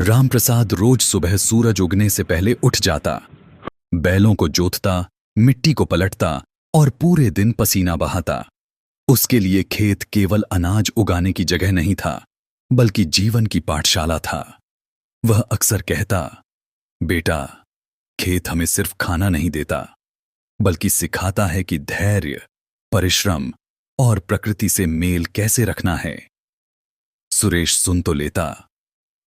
रामप्रसाद रोज सुबह सूरज उगने से पहले उठ जाता, बैलों को जोतता, मिट्टी को पलटता और पूरे दिन पसीना बहाता। उसके लिए खेत केवल अनाज उगाने की जगह नहीं था, बल्कि जीवन की पाठशाला था। वह अक्सर कहता, बेटा, खेत हमें सिर्फ खाना नहीं देता, बल्कि सिखाता है कि धैर्य, परिश्रम और प्रकृति से मेल कैसे रखना है। सुरेश सुन तो लेता,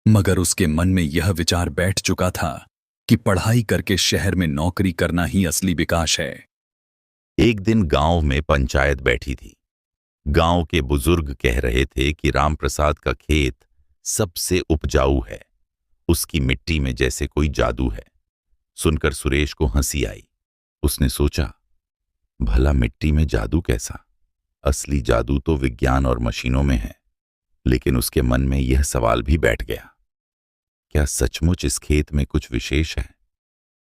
मगर उसके मन में यह विचार बैठ चुका था कि पढ़ाई करके शहर में नौकरी करना ही असली विकास है। एक दिन गांव में पंचायत बैठी थी। गांव के बुजुर्ग कह रहे थे कि रामप्रसाद का खेत सबसे उपजाऊ है, उसकी मिट्टी में जैसे कोई जादू है। सुनकर सुरेश को हंसी आई। उसने सोचा, भला मिट्टी में जादू कैसा? असली जादू तो विज्ञान और मशीनों में है। लेकिन उसके मन में यह सवाल भी बैठ गया, क्या सचमुच इस खेत में कुछ विशेष है?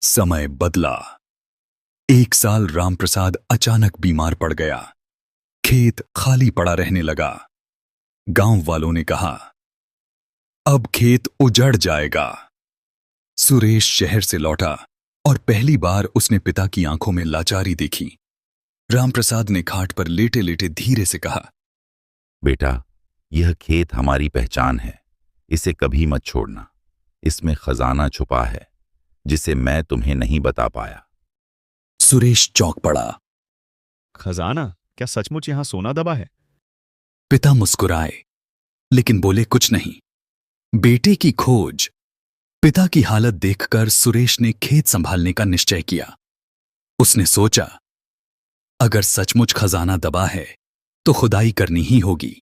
समय बदला। एक साल रामप्रसाद अचानक बीमार पड़ गया। खेत खाली पड़ा रहने लगा। गांव वालों ने कहा, अब खेत उजड़ जाएगा। सुरेश शहर से लौटा और पहली बार उसने पिता की आंखों में लाचारी देखी। रामप्रसाद ने खाट पर लेटे लेटे धीरे से कहा, बेटा, यह खेत हमारी पहचान है, इसे कभी मत छोड़ना। इसमें खजाना छुपा है, जिसे मैं तुम्हें नहीं बता पाया। सुरेश चौंक पड़ा। खजाना? क्या सचमुच यहां सोना दबा है? पिता मुस्कुराए, लेकिन बोले कुछ नहीं। बेटे की खोज। पिता की हालत देखकर सुरेश ने खेत संभालने का निश्चय किया। उसने सोचा, अगर सचमुच खजाना दबा है तो खुदाई करनी ही होगी।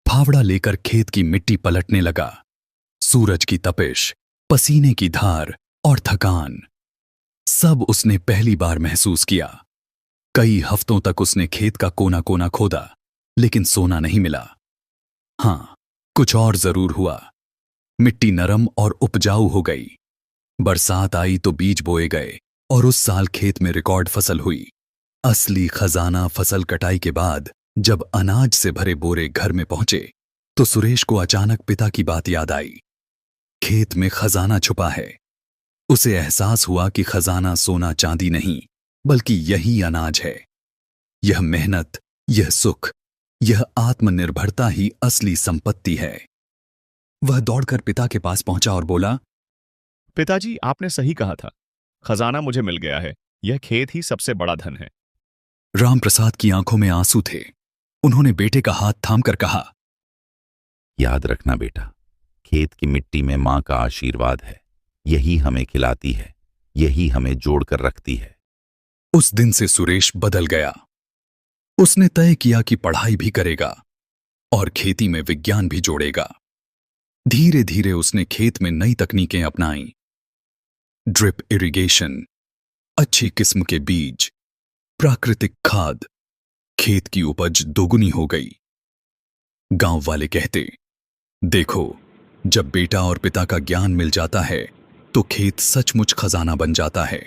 फावड़ा लेकर खेत की मिट्टी पलटने लगा। सूरज की तपिश, पसीने की धार और थकान, सब उसने पहली बार महसूस किया। कई हफ्तों तक उसने खेत का कोना कोना खोदा, लेकिन सोना नहीं मिला। हां, कुछ और जरूर हुआ। मिट्टी नरम और उपजाऊ हो गई। बरसात आई तो बीज बोए गए और उस साल खेत में रिकॉर्ड फसल हुई। असली खजाना फसल कटाई के बाद जब अनाज से भरे बोरे घर में पहुंचे तो सुरेश को अचानक पिता की बात याद आई। खेत में खजाना छुपा है। उसे एहसास हुआ कि खजाना सोना चांदी नहीं, बल्कि यही अनाज है। यह मेहनत, यह सुख, यह आत्मनिर्भरता ही असली संपत्ति है। वह दौड़कर पिता के पास पहुंचा और बोला, पिताजी, आपने सही कहा था। खजाना मुझे मिल गया है। यह खेत ही सबसे बड़ा धन है। रामप्रसाद की आंखों में आंसू थे। उन्होंने बेटे का हाथ थामकर कहा, याद रखना बेटा, खेत की मिट्टी में मां का आशीर्वाद है। यही हमें खिलाती है, यही हमें जोड़कर रखती है। उस दिन से सुरेश बदल गया। उसने तय किया कि पढ़ाई भी करेगा और खेती में विज्ञान भी जोड़ेगा। धीरे धीरे उसने खेत में नई तकनीकें अपनाई। ड्रिप इरिगेशन, अच्छी किस्म के बीज, प्राकृतिक खाद। खेत की उपज दोगुनी हो गई। गांव वाले कहते, देखो, जब बेटा और पिता का ज्ञान मिल जाता है तो खेत सचमुच खजाना बन जाता है।